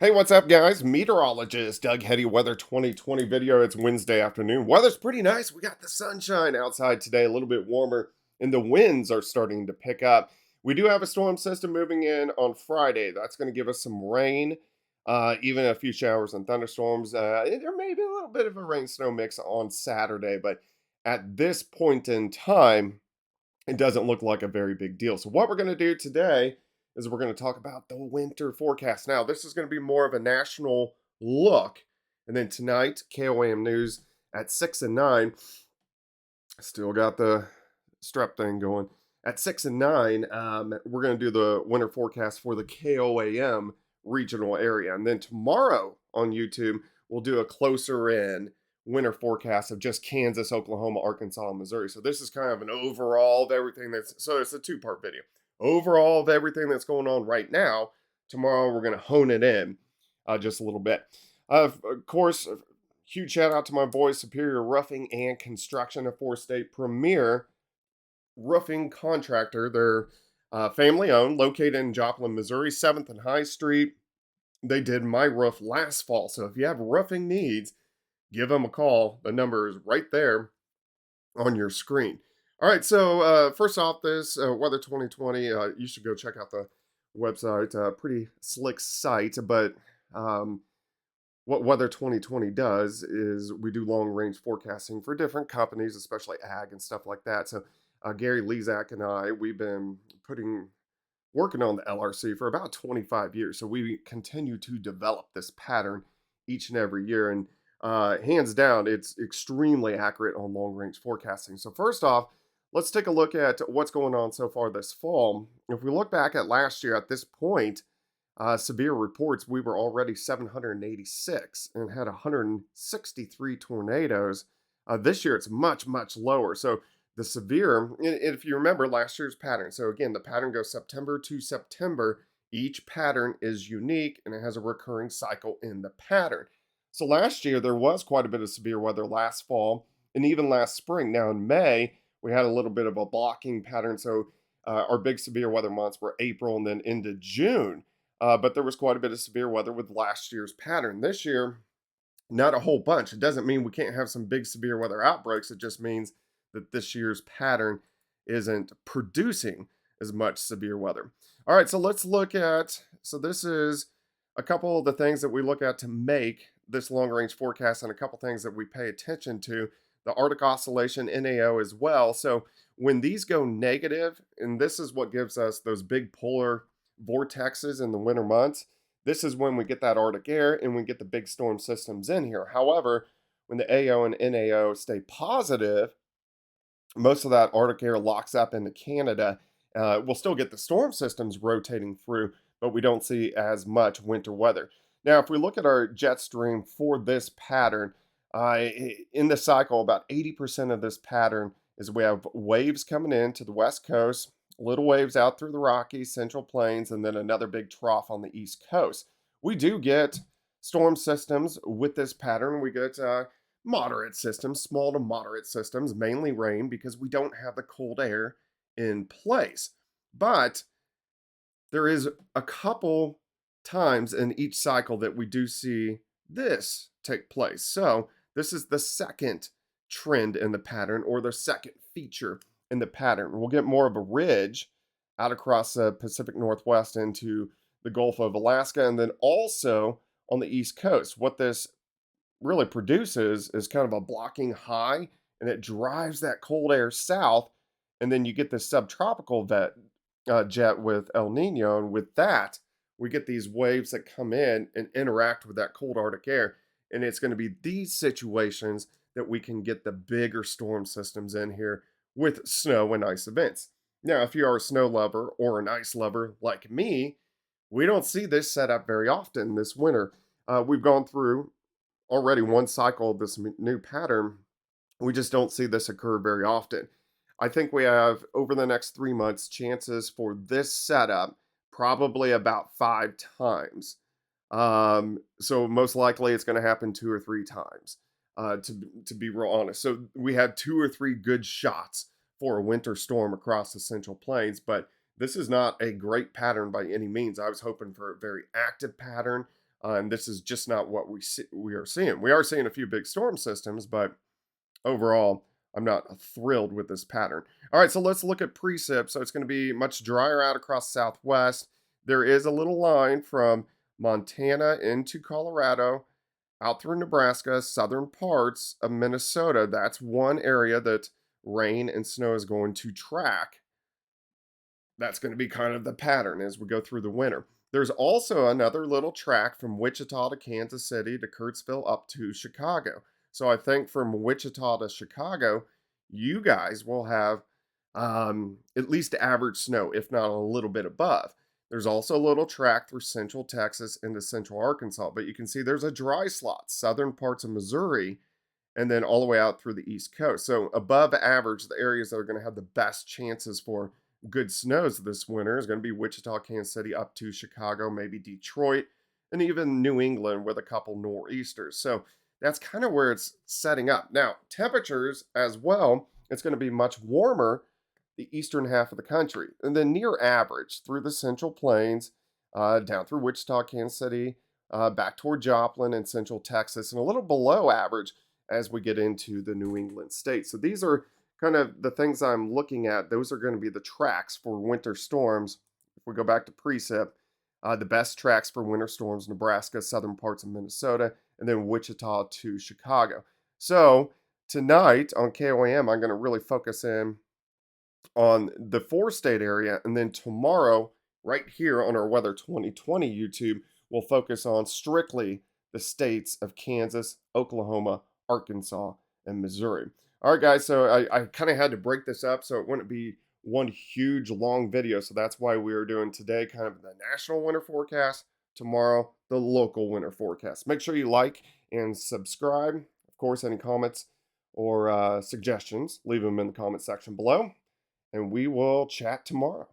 Hey, what's up, guys? Meteorologist Doug Hetty, Weather 2020 video. It's Wednesday afternoon. Weather's pretty nice. We got the sunshine outside today, a little bit warmer, and the winds are starting to pick up. We do have a storm system moving in on Friday. That's going to give us some rain, even a few showers and thunderstorms. There may be a little bit of a rain snow mix on Saturday, but at this point in time, it doesn't look like a very big deal. So, what we're going to do today is we're going to talk about the winter forecast. Now, this is going to be more of a national look. And then tonight, KOAM News at 6 and 9. Still got the strep thing going. At 6 and 9, we're going to do the winter forecast for the KOAM regional area. And then tomorrow on YouTube, we'll do a closer in winter forecast of just Kansas, Oklahoma, Arkansas, and Missouri. So this is kind of an overall of everything so it's a two-part video. Overall of everything that's going on right now. Tomorrow we're going to hone it in just a little bit. Of course, huge shout out to my boys Superior Roofing and Construction, a four-state premier roofing contractor. They're family owned, located in Joplin, Missouri, 7th and High Street. They did my roof last fall. So if you have roofing needs, give them a call. The number is right there on your screen. All right, so first off, this Weather 2020, you should go check out the website. Pretty slick site, but what Weather 2020 does is we do long range forecasting for different companies, especially ag and stuff like that. So Gary Lezak and I, we've been working on the LRC for about 25 years. So we continue to develop this pattern each and every year. And hands down, it's extremely accurate on long range forecasting. So, first off, let's take a look at what's going on so far this fall. If we look back at last year at this point, severe reports, we were already 786 and had 163 tornadoes. This year, it's much, much lower. So, the severe, if you remember last year's pattern, so again, the pattern goes September to September. Each pattern is unique and it has a recurring cycle in the pattern. So last year, there was quite a bit of severe weather last fall and even last spring. Now in May, we had a little bit of a blocking pattern. So our big severe weather months were April and then into June. But there was quite a bit of severe weather with last year's pattern. This year, not a whole bunch. It doesn't mean we can't have some big severe weather outbreaks. It just means that this year's pattern isn't producing as much severe weather. All right, so let's look at, so this is a couple of the things that we look at to make this long range forecast and a couple things that we pay attention to. The Arctic Oscillation, NAO as well. So when these go negative, and this is what gives us those big polar vortexes in the winter months, this is when we get that Arctic air and we get the big storm systems in here. However, when the AO and NAO stay positive, most of that Arctic air locks up into Canada. We'll still get the storm systems rotating through, but we don't see as much winter weather. Now, if we look at our jet stream for this pattern, in the cycle, about 80% of this pattern is we have waves coming in to the west coast, little waves out through the Rockies, Central Plains, and then another big trough on the east coast. We do get storm systems with this pattern. We get moderate systems, small to moderate systems, mainly rain because we don't have the cold air in place. But there is a couple times in each cycle that we do see this take place. So this is the second trend in the pattern or the second feature in the pattern. We'll get more of a ridge out across the Pacific Northwest into the Gulf of Alaska and then also on the East Coast. What this really produces is kind of a blocking high and it drives that cold air south and then you get this subtropical jet with El Nino, and with that we get these waves that come in and interact with that cold Arctic air, and it's going to be these situations that we can get the bigger storm systems in here with snow and ice events. Now if you are a snow lover or an ice lover like me, we don't see this setup very often this winter. We've gone through already one cycle of this new pattern. We just don't see this occur very often. I think we have over the next 3 months chances for this setup probably about 5 times. So most likely it's going to happen 2 or 3 times. To be real honest, so we have 2 or 3 good shots for a winter storm across the Central Plains, but this is not a great pattern by any means. I was hoping for a very active pattern. And this is just not what we are seeing. We are seeing a few big storm systems, but overall, I'm not thrilled with this pattern. All right, so let's look at precip. So it's going to be much drier out across Southwest. There is a little line from Montana into Colorado, out through Nebraska, southern parts of Minnesota. That's one area that rain and snow is going to track. That's going to be kind of the pattern as we go through the winter. There's also another little track from Wichita to Kansas City to Kurtzville up to Chicago. So I think from Wichita to Chicago, you guys will have at least average snow, if not a little bit above. There's also a little track through central Texas into central Arkansas, but you can see there's a dry slot, southern parts of Missouri, and then all the way out through the East Coast. So above average, the areas that are going to have the best chances for good snows this winter is going to be Wichita, Kansas City, up to Chicago, maybe Detroit, and even New England with a couple nor'easters. So that's kind of where it's setting up. Now, temperatures as well, it's going to be much warmer the eastern half of the country, and then near average through the Central Plains, down through Wichita, Kansas City, back toward Joplin and Central Texas, and a little below average as we get into the New England states. So these are kind of the things I'm looking at. Those are going to be the tracks for winter storms. If we go back to precip, the best tracks for winter storms: Nebraska, southern parts of Minnesota, and then Wichita to Chicago. So tonight on KOAM, I'm going to really focus in on the four-state area, and then tomorrow, right here on our Weather 2020 YouTube, we'll focus on strictly the states of Kansas, Oklahoma, Arkansas, and Missouri. All right, guys, so I kind of had to break this up so it wouldn't be one huge long video. So that's why we are doing today kind of the national winter forecast, tomorrow the local winter forecast. Make sure you like and subscribe. Of course, any comments or suggestions, leave them in the comment section below, and we will chat tomorrow.